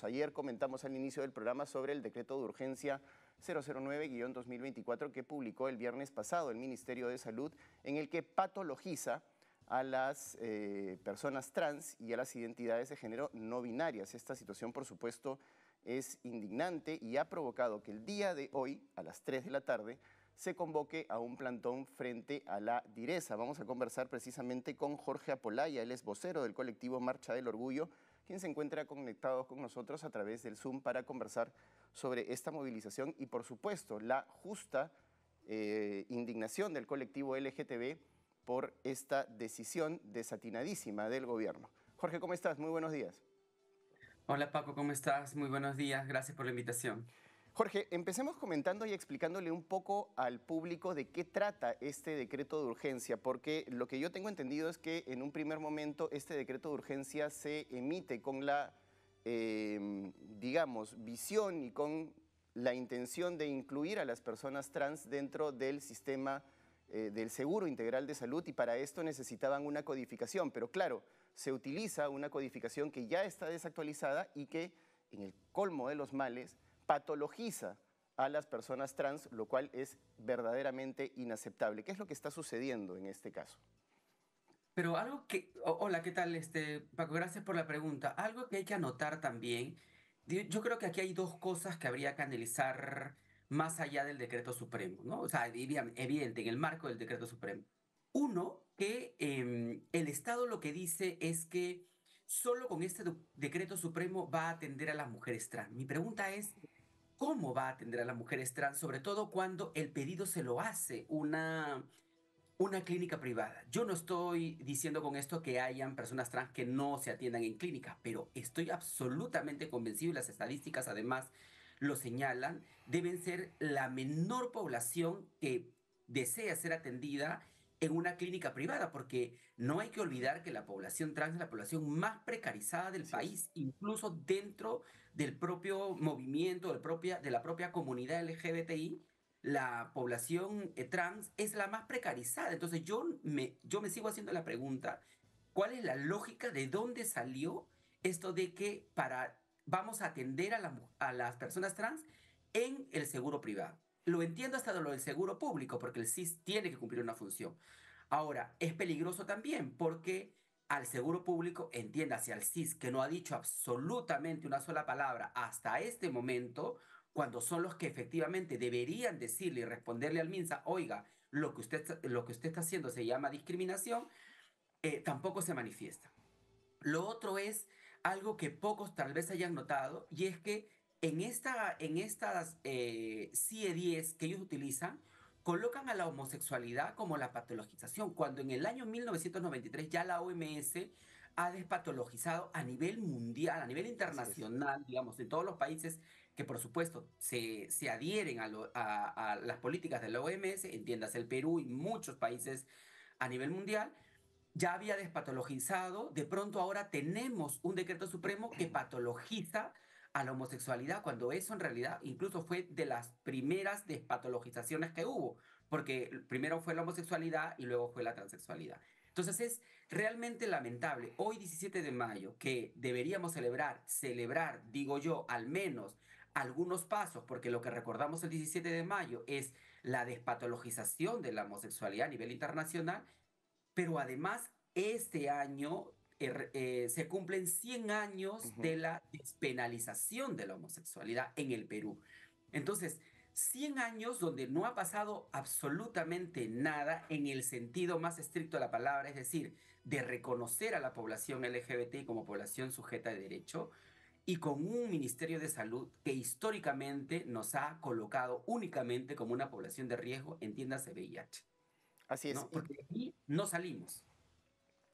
nosotros. Ayer comentamos al inicio del programa sobre el decreto de urgencia 009-2024 que publicó el viernes pasado el Ministerio de Salud, en el que patologiza a las personas trans y a las identidades de género no binarias. Esta situación, por supuesto, es indignante y ha provocado que el día de hoy, a las 3 de la tarde, se convoque a un plantón frente a la Direza. Vamos a conversar precisamente con Jorge Apolaya, él es vocero del colectivo Marcha del Orgullo, quien se encuentra conectado con nosotros a través del Zoom para conversar sobre esta movilización y, por supuesto, la justa indignación del colectivo LGTB por esta decisión desatinadísima del gobierno. Jorge, ¿cómo estás? Muy buenos días. Hola Paco, ¿cómo estás? Muy buenos días, gracias por la invitación. Jorge, empecemos comentando y explicándole un poco al público de qué trata este decreto de urgencia, porque lo que yo tengo entendido es que en un primer momento este decreto de urgencia se emite con la, digamos, visión y con la intención de incluir a las personas trans dentro del sistema del Seguro Integral de Salud, y para esto necesitaban una codificación, pero claro, se utiliza una codificación que ya está desactualizada y que, en el colmo de los males, patologiza a las personas trans, lo cual es verdaderamente inaceptable. ¿Qué es lo que está sucediendo en este caso? Pero algo que, hola, ¿qué tal, Paco? Gracias por la pregunta. Algo que hay que anotar también, yo creo que aquí hay dos cosas que habría que analizar más allá del decreto supremo, ¿no? O sea, evidente, en el marco del decreto supremo. Uno, que el Estado lo que dice es que solo con este decreto supremo va a atender a las mujeres trans. Mi pregunta es, ¿cómo va a atender a las mujeres trans? Sobre todo cuando el pedido se lo hace una clínica privada. Yo no estoy diciendo con esto que hayan personas trans que no se atiendan en clínica, pero estoy absolutamente convencido, y las estadísticas además lo señalan, deben ser la menor población que desea ser atendida en una clínica privada, porque no hay que olvidar que la población trans es la población más precarizada del Así es. país, incluso dentro del propio movimiento, de la propia comunidad LGBTI. La población trans es la más precarizada. Entonces yo me sigo haciendo la pregunta, ¿cuál es la lógica de dónde salió esto de que vamos a atender a las personas trans en el seguro privado? Lo entiendo hasta de lo del seguro público, porque el SIS tiene que cumplir una función. Ahora, es peligroso también porque al seguro público, entiéndase al SIS, que no ha dicho absolutamente una sola palabra hasta este momento, cuando son los que efectivamente deberían decirle y responderle al MINSA, oiga, lo que usted está haciendo se llama discriminación, tampoco se manifiesta. Lo otro es algo que pocos tal vez hayan notado, y es que en estas CIE-10 que ellos utilizan, colocan a la homosexualidad como la patologización, cuando en el año 1993 ya la OMS ha despatologizado a nivel mundial, a nivel Así es. internacional, digamos, en todos los países que por supuesto se adhieren a las políticas de la OMS, entiendas el Perú y muchos países a nivel mundial, ya había despatologizado. De pronto ahora tenemos un decreto supremo que patologiza a la homosexualidad, cuando eso en realidad incluso fue de las primeras despatologizaciones que hubo, porque primero fue la homosexualidad y luego fue la transexualidad. Entonces es realmente lamentable, hoy 17 de mayo, que deberíamos celebrar, digo yo, al menos algunos pasos, porque lo que recordamos el 17 de mayo es la despatologización de la homosexualidad a nivel internacional, pero además este año se cumplen 100 años Ujú. de la despenalización de la homosexualidad en el Perú. Entonces, 100 años donde no ha pasado absolutamente nada en el sentido más estricto de la palabra, es decir, de reconocer a la población LGBT como población sujeta de derecho, y con un Ministerio de Salud que históricamente nos ha colocado únicamente como una población de riesgo, entiéndase VIH, Así es. ¿no? Porque de aquí no salimos.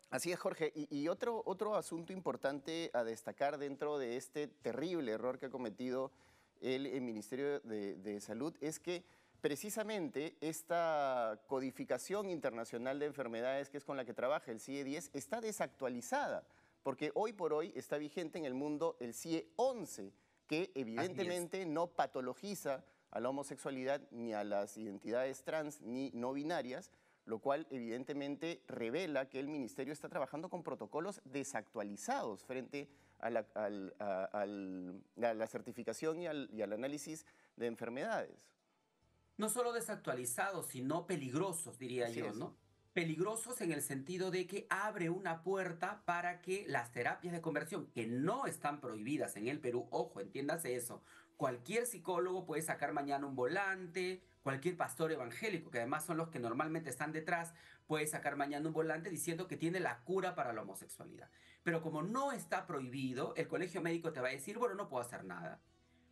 Así es, Jorge. Y otro asunto importante a destacar dentro de este terrible error que ha cometido el Ministerio de Salud es que precisamente esta codificación internacional de enfermedades, que es con la que trabaja el CIE-10, está desactualizada, porque hoy por hoy está vigente en el mundo el CIE-11, que Así es. evidentemente no patologiza a la homosexualidad ni a las identidades trans ni no binarias, lo cual evidentemente revela que el ministerio está trabajando con protocolos desactualizados frente a la certificación y al análisis de enfermedades. No solo desactualizados, sino peligrosos, diría Así yo, es. ¿no? Peligrosos en el sentido de que abre una puerta para que las terapias de conversión, que no están prohibidas en el Perú, ojo, entiéndase eso, cualquier psicólogo puede sacar mañana un volante, cualquier pastor evangélico, que además son los que normalmente están detrás, puede sacar mañana un volante diciendo que tiene la cura para la homosexualidad. Pero como no está prohibido, el colegio médico te va a decir, bueno, no puedo hacer nada.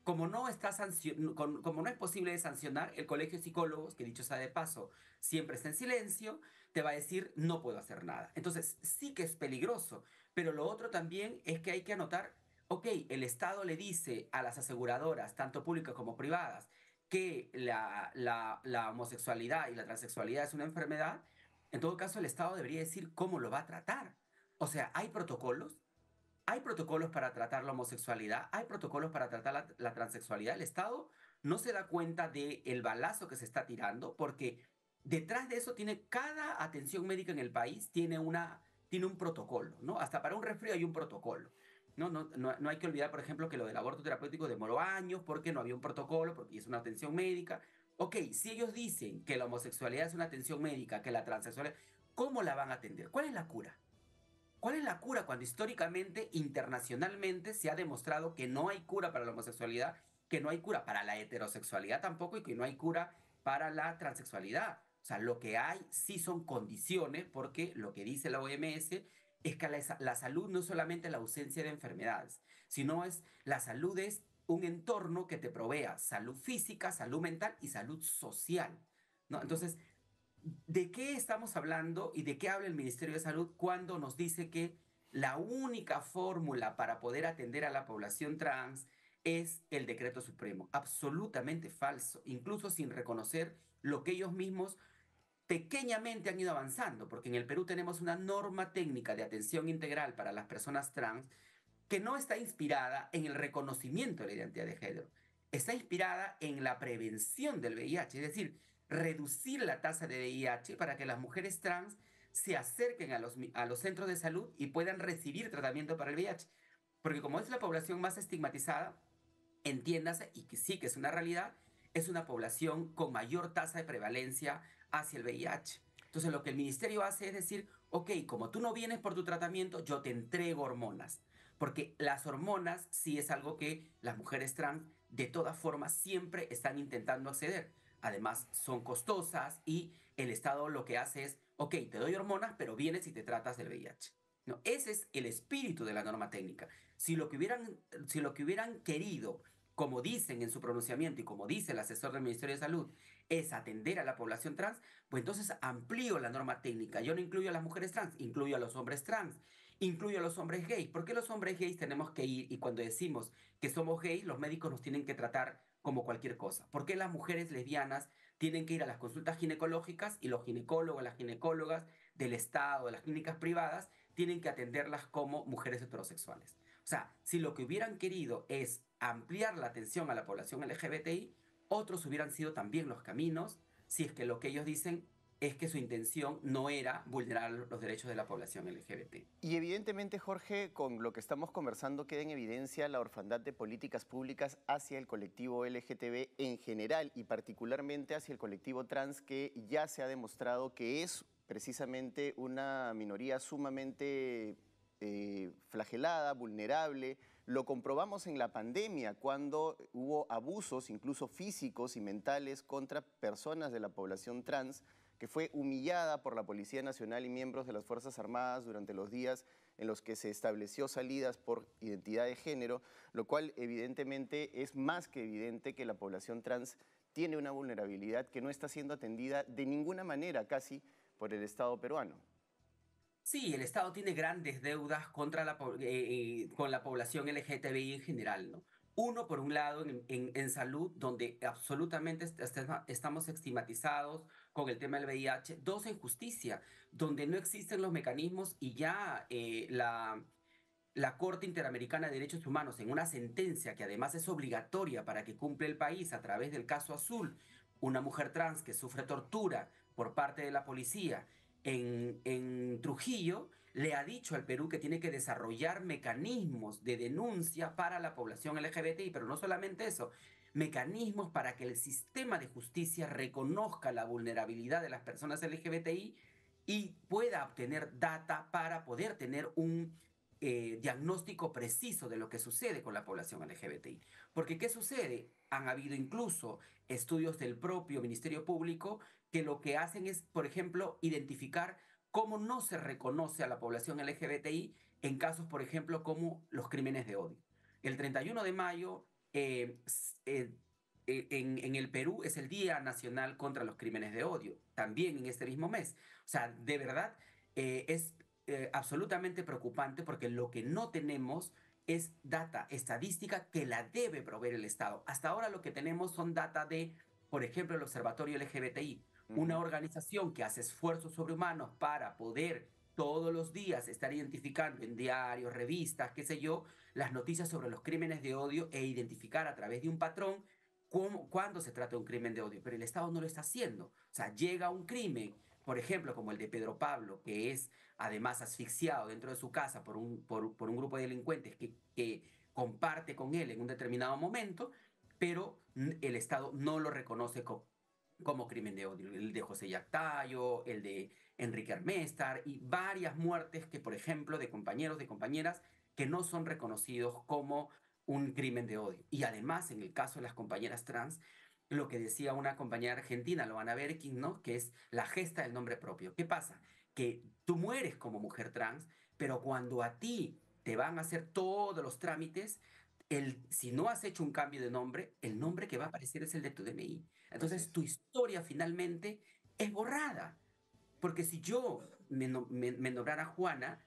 Como no es posible de sancionar, el colegio de psicólogos, que dicho sea de paso, siempre está en silencio, te va a decir no puedo hacer nada. Entonces sí que es peligroso, pero lo otro también es que hay que anotar, ok, el Estado le dice a las aseguradoras, tanto públicas como privadas, que la homosexualidad y la transexualidad es una enfermedad. En todo caso el Estado debería decir cómo lo va a tratar. O sea, hay protocolos para tratar la homosexualidad, hay protocolos para tratar la transexualidad. El Estado no se da cuenta del balazo que se está tirando porque detrás de eso tiene cada atención médica en el país, tiene un protocolo, ¿no? Hasta para un resfrío hay un protocolo. No hay que olvidar, por ejemplo, que lo del aborto terapéutico demoró años porque no había un protocolo, porque es una atención médica. Ok, si ellos dicen que la homosexualidad es una atención médica, que la transexualidad, ¿cómo la van a atender? ¿Cuál es la cura? ¿Cuál es la cura cuando históricamente, internacionalmente, se ha demostrado que no hay cura para la homosexualidad, que no hay cura para la heterosexualidad tampoco y que no hay cura para la transexualidad? O sea, lo que hay sí son condiciones, porque lo que dice la OMS es que la salud no es solamente la ausencia de enfermedades, sino la salud es un entorno que te provea salud física, salud mental y salud social, ¿no? Entonces, ¿de qué estamos hablando y de qué habla el Ministerio de Salud cuando nos dice que la única fórmula para poder atender a la población trans es el decreto supremo? Absolutamente falso, incluso sin reconocer lo que ellos mismos pequeñamente han ido avanzando, porque en el Perú tenemos una norma técnica de atención integral para las personas trans que no está inspirada en el reconocimiento de la identidad de género, está inspirada en la prevención del VIH, es decir, reducir la tasa de VIH para que las mujeres trans se acerquen a los centros de salud y puedan recibir tratamiento para el VIH. Porque como es la población más estigmatizada, entiéndase, y que sí que es una realidad, es una población con mayor tasa de prevalencia hacia el VIH. Entonces lo que el ministerio hace es decir, ok, como tú no vienes por tu tratamiento, yo te entrego hormonas. Porque las hormonas sí es algo que las mujeres trans de todas formas siempre están intentando acceder. Además son costosas y el Estado lo que hace es, ok, te doy hormonas, pero vienes y te tratas del VIH. No, ese es el espíritu de la norma técnica. Si lo que hubieran querido, como dicen en su pronunciamiento y como dice el asesor del Ministerio de Salud, es atender a la población trans, pues entonces amplío la norma técnica. Yo no incluyo a las mujeres trans, incluyo a los hombres trans, incluyo a los hombres gays. ¿Por qué los hombres gays tenemos que ir y cuando decimos que somos gays, los médicos nos tienen que tratar como cualquier cosa? ¿Por qué las mujeres lesbianas tienen que ir a las consultas ginecológicas y los ginecólogos, las ginecólogas del Estado, de las clínicas privadas, tienen que atenderlas como mujeres heterosexuales? O sea, si lo que hubieran querido es ampliar la atención a la población LGBTI, otros hubieran sido también los caminos, si es que lo que ellos dicen es que su intención no era vulnerar los derechos de la población LGBT. Y evidentemente, Jorge, con lo que estamos conversando queda en evidencia la orfandad de políticas públicas hacia el colectivo LGTB en general y particularmente hacia el colectivo trans, que ya se ha demostrado que es precisamente una minoría sumamente flagelada, vulnerable. Lo comprobamos en la pandemia, cuando hubo abusos, incluso físicos y mentales, contra personas de la población trans, que fue humillada por la Policía Nacional y miembros de las Fuerzas Armadas durante los días en los que se estableció salidas por identidad de género, lo cual evidentemente es más que evidente que la población trans tiene una vulnerabilidad que no está siendo atendida de ninguna manera casi por el Estado peruano. Sí, el Estado tiene grandes deudas con la población LGTBI en general, ¿no? Uno, por un lado, en salud, donde absolutamente estamos estigmatizados con el tema del VIH. Dos, en justicia, donde no existen los mecanismos y ya la Corte Interamericana de Derechos Humanos, en una sentencia que además es obligatoria para que cumpla el país a través del caso Azul, una mujer trans que sufre tortura por parte de la policía en Trujillo, le ha dicho al Perú que tiene que desarrollar mecanismos de denuncia para la población LGBTI, pero no solamente eso, mecanismos para que el sistema de justicia reconozca la vulnerabilidad de las personas LGBTI y pueda obtener data para poder tener un diagnóstico preciso de lo que sucede con la población LGBTI. Porque ¿qué sucede? Han habido incluso estudios del propio Ministerio Público que lo que hacen es, por ejemplo, identificar cómo no se reconoce a la población LGBTI en casos, por ejemplo, como los crímenes de odio. El 31 de mayo en el Perú es el Día Nacional contra los Crímenes de Odio, también en este mismo mes. O sea, de verdad es absolutamente preocupante porque lo que no tenemos es data estadística que la debe proveer el Estado. Hasta ahora lo que tenemos son data de, por ejemplo, el Observatorio LGBTI, una Ujú. organización que hace esfuerzos sobrehumanos para poder todos los días estar identificando en diarios, revistas, qué sé yo, las noticias sobre los crímenes de odio e identificar a través de un patrón cuándo se trata de un crimen de odio. Pero el Estado no lo está haciendo. O sea, llega un crimen, por ejemplo, como el de Pedro Pablo, que es además asfixiado dentro de su casa por un grupo de delincuentes que comparte con él en un determinado momento, pero el Estado no lo reconoce como crimen de odio. El de José Yactayo, el de Enrique Arméstar y varias muertes que, por ejemplo, de compañeros, de compañeras que no son reconocidos como un crimen de odio. Y además, en el caso de las compañeras trans, lo que decía una compañera argentina, Loana Berkin, ¿no? Que es la gesta del nombre propio. ¿Qué pasa? Que tú mueres como mujer trans, pero cuando a ti te van a hacer todos los trámites, si no has hecho un cambio de nombre, el nombre que va a aparecer es el de tu DNI. Así Entonces es. tu historia finalmente es borrada. Porque si yo me nombrara Juana,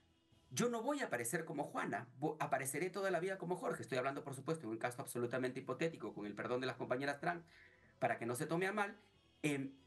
yo no voy a aparecer como Juana, apareceré toda la vida como Jorge. Estoy hablando, por supuesto, en un caso absolutamente hipotético, con el perdón de las compañeras trans, para que no se tome a mal,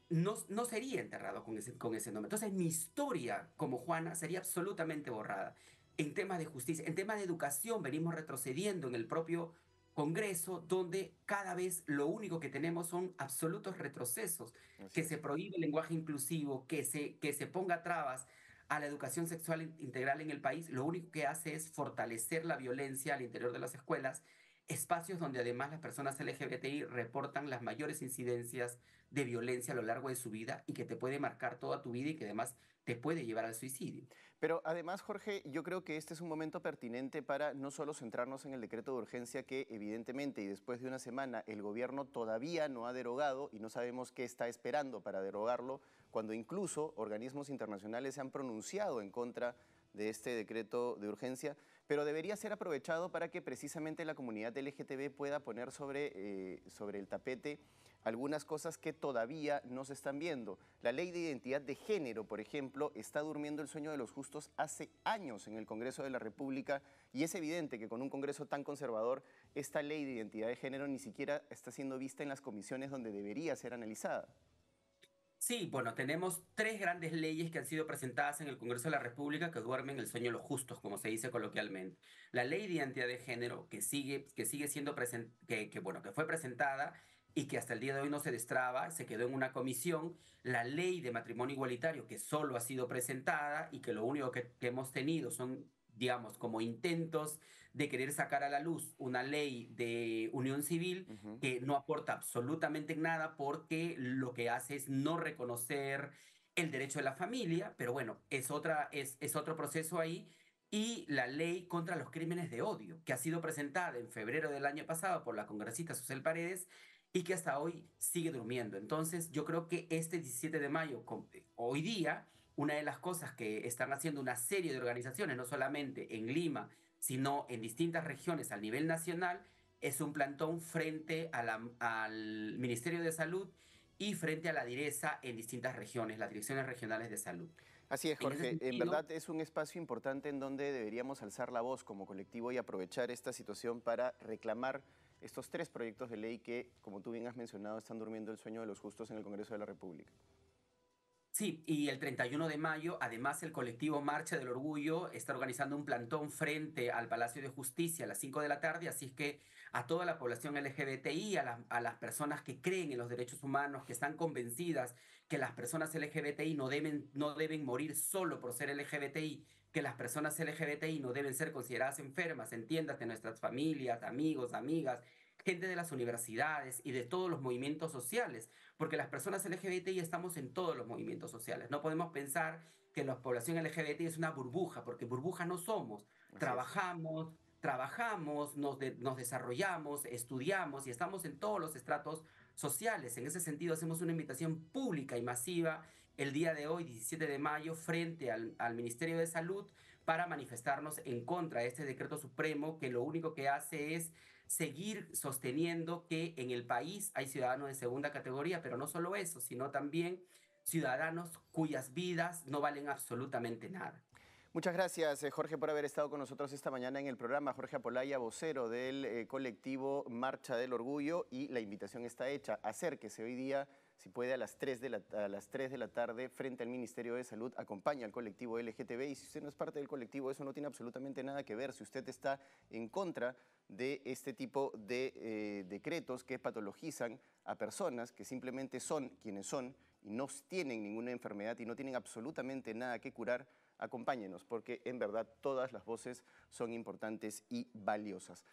no sería enterrado con ese nombre. Entonces mi historia como Juana sería absolutamente borrada. En temas de justicia, en temas de educación, venimos retrocediendo en el propio Congreso, donde cada vez lo único que tenemos son absolutos retrocesos, Así que se es. prohíbe el lenguaje inclusivo, que se ponga trabas a la educación sexual integral en el país, lo único que hace es fortalecer la violencia al interior de las escuelas, espacios donde además las personas LGBTI reportan las mayores incidencias de violencia a lo largo de su vida y que te puede marcar toda tu vida y que además te puede llevar al suicidio. Pero además, Jorge, yo creo que este es un momento pertinente para no solo centrarnos en el decreto de urgencia que evidentemente y después de una semana el gobierno todavía no ha derogado y no sabemos qué está esperando para derogarlo, cuando incluso organismos internacionales se han pronunciado en contra de este decreto de urgencia, pero debería ser aprovechado para que precisamente la comunidad LGTB pueda poner sobre el tapete algunas cosas que todavía no se están viendo. La ley de identidad de género, por ejemplo, está durmiendo el sueño de los justos hace años en el Congreso de la República y es evidente que con un Congreso tan conservador, esta ley de identidad de género ni siquiera está siendo vista en las comisiones donde debería ser analizada. Sí, bueno, tenemos tres grandes leyes que han sido presentadas en el Congreso de la República que duermen el sueño de los justos, como se dice coloquialmente. La ley de identidad de género, que sigue siendo bueno, que fue presentada y que hasta el día de hoy no se destraba, se quedó en una comisión. La ley de matrimonio igualitario, que solo ha sido presentada y que lo único que hemos tenido son, digamos, como intentos de querer sacar a la luz una ley de unión civil Ujú. que no aporta absolutamente nada porque lo que hace es no reconocer el derecho de la familia, pero bueno, es otro proceso ahí. Y la ley contra los crímenes de odio, que ha sido presentada en febrero del año pasado por la congresista Susel Paredes y que hasta hoy sigue durmiendo. Entonces, yo creo que este 17 de mayo, hoy día, una de las cosas que están haciendo una serie de organizaciones, no solamente en Lima, sino en distintas regiones a nivel nacional, es un plantón frente al Ministerio de Salud y frente a la DIRESA en distintas regiones, las direcciones regionales de salud. Así es, En ese Jorge. En sentido, verdad es un espacio importante en donde deberíamos alzar la voz como colectivo y aprovechar esta situación para reclamar estos tres proyectos de ley que, como tú bien has mencionado, están durmiendo el sueño de los justos en el Congreso de la República. sí, y el 31 de mayo, además, el colectivo Marcha del Orgullo está organizando un plantón frente al Palacio de Justicia a las 5 de la tarde, así es que a toda la población LGBTI, a las personas que creen en los derechos humanos, que están convencidas que las personas LGBTI no deben morir solo por ser LGBTI, que las personas LGBTI no deben ser consideradas enfermas, entiéndate, nuestras familias, amigos, amigas, gente de las universidades y de todos los movimientos sociales, porque las personas LGBTI estamos en todos los movimientos sociales. No podemos pensar que la población LGBTI es una burbuja, porque burbuja no somos. Así es. Trabajamos, nos desarrollamos, estudiamos y estamos en todos los estratos sociales. En ese sentido, hacemos una invitación pública y masiva el día de hoy, 17 de mayo, frente al Ministerio de Salud para manifestarnos en contra de este decreto supremo que lo único que hace es seguir sosteniendo que en el país hay ciudadanos de segunda categoría, pero no solo eso, sino también ciudadanos cuyas vidas no valen absolutamente nada. Muchas gracias, Jorge, por haber estado con nosotros esta mañana en el programa. Jorge Apolaya, vocero del colectivo Marcha del Orgullo, y la invitación está hecha. Acérquese hoy día, si puede, a las 3 de la tarde frente al Ministerio de Salud. Acompaña al colectivo LGTB, y si usted no es parte del colectivo, eso no tiene absolutamente nada que ver. Si usted está en contra de este tipo de decretos que patologizan a personas que simplemente son quienes son y no tienen ninguna enfermedad y no tienen absolutamente nada que curar, acompáñenos, porque en verdad todas las voces son importantes y valiosas.